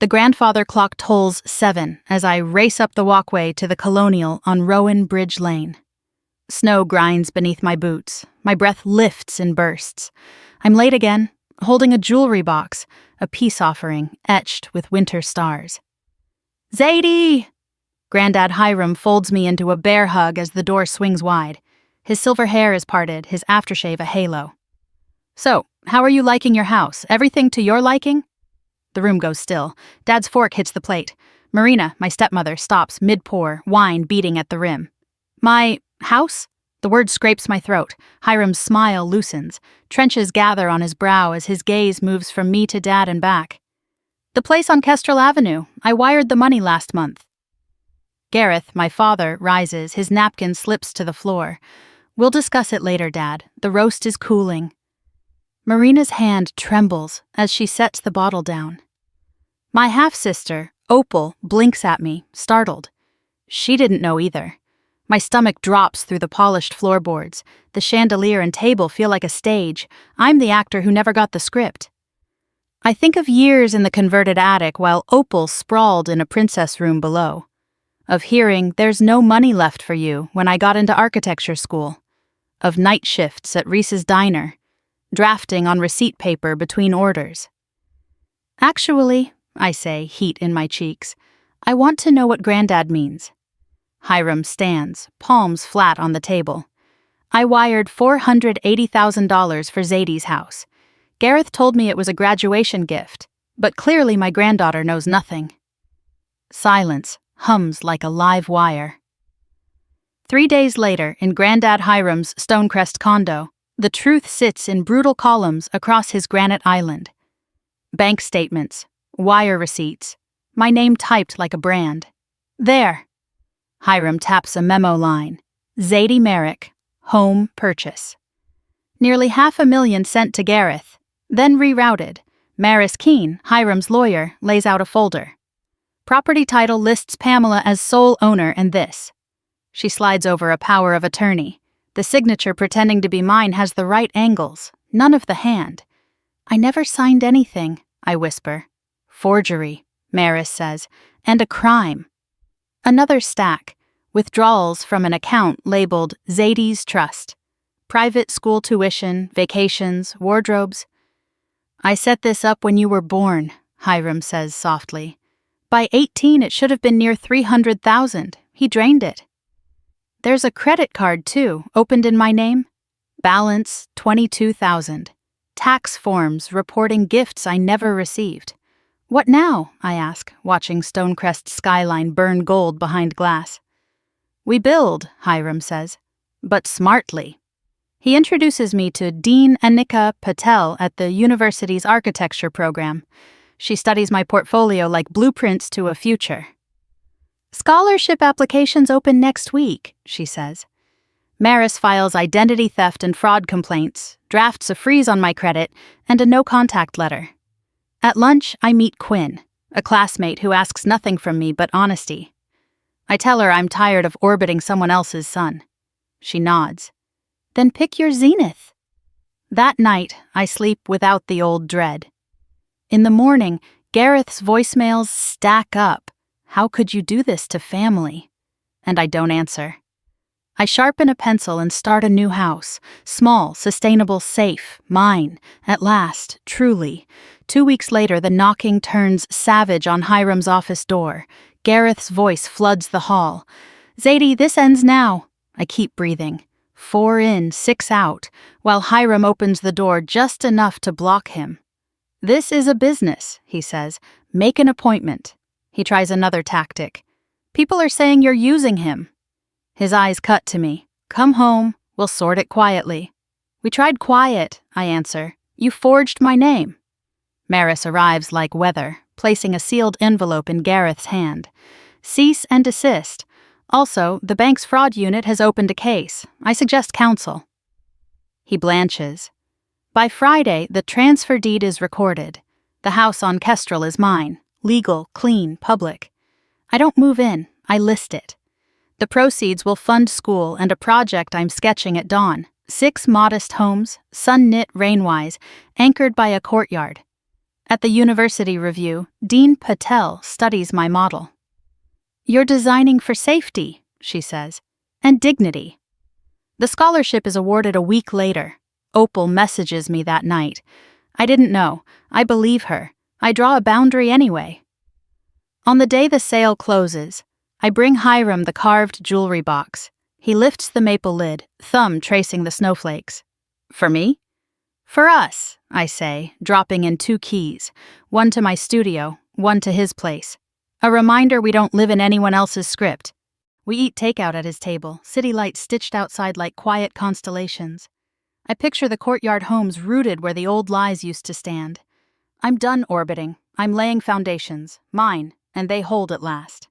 The grandfather clock tolls 7 as I race up the walkway to the Colonial on Rowan Bridge Lane. Snow grinds beneath my boots. My breath lifts in bursts. I'm late again, holding a jewelry box, a peace offering etched with winter stars. Zadie! Grandad Hiram folds me into a bear hug as the door swings wide. His silver hair is parted, his aftershave a halo. So, how are you liking your house? Everything to your liking? The room goes still. Dad's fork hits the plate. Marina, my stepmother, stops mid-pour, wine beating at the rim. My house? The word scrapes my throat. Hiram's smile loosens. Trenches gather on his brow as his gaze moves from me to Dad and back. The place on Kestrel Avenue. I wired the money last month. Gareth, my father, rises. His napkin slips to the floor. We'll discuss it later, Dad. The roast is cooling. Marina's hand trembles as she sets the bottle down. My half-sister, Opal, blinks at me, startled. She didn't know either. My stomach drops through the polished floorboards. The chandelier and table feel like a stage. I'm the actor who never got the script. I think of years in the converted attic while Opal sprawled in a princess room below. Of hearing, "There's no money left for you," when I got into architecture school. Of night shifts at Reese's Diner. Drafting on receipt paper between orders. Actually, I say, heat in my cheeks, I want to know what Granddad means. Hiram stands, palms flat on the table. I wired $480,000 for Zadie's house. Gareth told me it was a graduation gift, but clearly my granddaughter knows nothing. Silence hums like a live wire. 3 days later, in Grandad Hiram's Stonecrest condo, the truth sits in brutal columns across his granite island. Bank statements, wire receipts, my name typed like a brand. There. Hiram taps a memo line. Zadie Merrick, home purchase. Nearly $500,000 sent to Gareth, then rerouted. Maris Keene, Hiram's lawyer, lays out a folder. Property title lists Pamela as sole owner and this. She slides over a power of attorney. The signature pretending to be mine has the right angles, none of the hand. I never signed anything, I whisper. Forgery, Maris says, and a crime. Another stack, withdrawals from an account labeled Zadie's Trust. Private school tuition, vacations, wardrobes. I set this up when you were born, Hiram says softly. By 18 it should have been near 300,000. He drained it. There's a credit card, too, opened in my name. Balance, 22,000. Tax forms reporting gifts I never received. What now? I ask, watching Stonecrest's skyline burn gold behind glass. We build, Hiram says, but smartly. He introduces me to Dean Anika Patel at the university's architecture program. She studies my portfolio like blueprints to a future. Scholarship applications open next week, she says. Maris files identity theft and fraud complaints, drafts a freeze on my credit, and a no-contact letter. At lunch, I meet Quinn, a classmate who asks nothing from me but honesty. I tell her I'm tired of orbiting someone else's son. She nods. Then pick your zenith. That night, I sleep without the old dread. In the morning, Gareth's voicemails stack up. How could you do this to family? And I don't answer. I sharpen a pencil and start a new house. Small, sustainable, safe, mine. At last, truly. 2 weeks later, the knocking turns savage on Hiram's office door. Gareth's voice floods the hall. Zadie, this ends now. I keep breathing. 4 in, 6 out, while Hiram opens the door just enough to block him. This is a business, he says. Make an appointment. He tries another tactic. People are saying you're using him. His eyes cut to me. Come home, we'll sort it quietly. We tried quiet, I answer. You forged my name. Maris arrives like weather, placing a sealed envelope in Gareth's hand. Cease and desist. Also, the bank's fraud unit has opened a case. I suggest counsel. He blanches. By Friday, the transfer deed is recorded. The house on Kestrel is mine. Legal, clean, public. I don't move in, I list it. The proceeds will fund school and a project I'm sketching at dawn. 6 modest homes, sun-knit rain-wise, anchored by a courtyard. At the University Review, Dean Patel studies my model. "You're designing for safety," she says, "and dignity." The scholarship is awarded a week later. Opal messages me that night. "I didn't know. I believe her. I draw a boundary anyway." On the day the sale closes, I bring Hiram the carved jewelry box. He lifts the maple lid, thumb tracing the snowflakes. "For me?" "For us," I say, dropping in 2 keys, one to my studio, one to his place. A reminder we don't live in anyone else's script. We eat takeout at his table, city lights stitched outside like quiet constellations. I picture the courtyard homes rooted where the old lies used to stand. I'm done orbiting. I'm laying foundations, mine, and they hold at last.